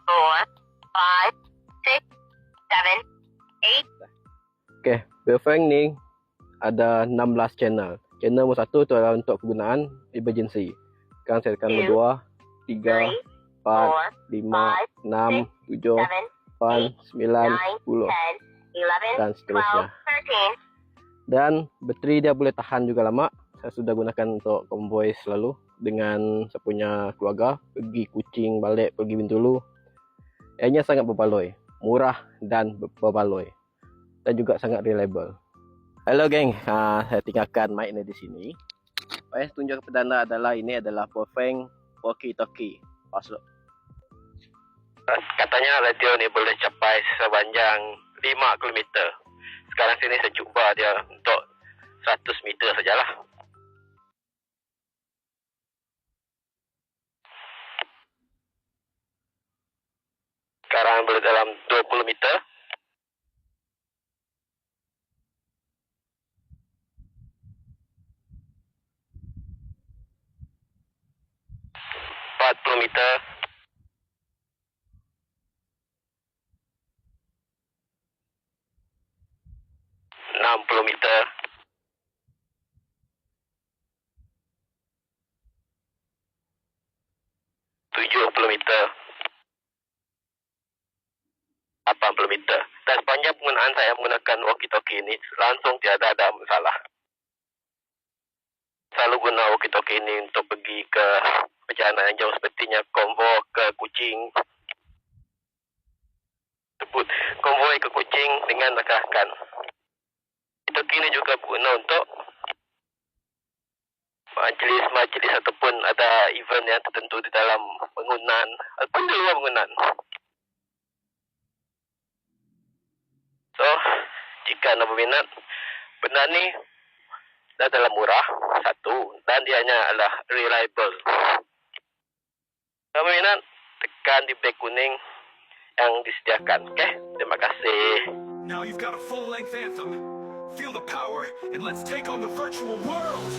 4, 5, 6, 7, 8. Okay, Billfang ni ada 16 channel. Channel nombor 1 tu adalah untuk kegunaan emergency. Sekarang saya tekan nombor 2, 3, 4, 5, 6, 7, 8, 9, 10 dan seterusnya. Dan bateri dia boleh tahan juga lama. Saya sudah gunakan untuk konvoi selalu dengan saya punya keluarga, pergi Kuching, balik, pergi Bintulu. Ianya sangat berbaloi, murah dan berbaloi, dan juga sangat reliable. Hello geng, saya tinggalkan mic ni di sini. Tunjuk kepada anda adalah ini adalah Billfang walkie-talkie. Masuk. Katanya radio ni boleh capai sepanjang 5 km. Sekarang sini saya cuba dia untuk 100 meter sajalah. Sekarang boleh dalam 20 meter. Meter, 60 meter, 70 meter, 80 meter. Dan sepanjang penggunaan saya menggunakan walkie-talkie ini langsung tiada ada masalah. Selalu guna walkie-talkie ini untuk pergi ke perjalanan yang jauh sepertinya konvoi ke Kuching. Sebut konvoi ke Kuching dengan menekankan. Walkie-talkie ini juga guna untuk majlis-majlis ataupun ada event yang tertentu di dalam bangunan ataupun di luar bangunan. So, jika anda berminat, benda ni adalah murah, satu, dan dianya adalah reliable. Kalau berminat, tekan di beg kuning yang disediakan. Okay? Terima kasih. Now you've got a full-length anthem. Feel the power and let's take on the virtual world.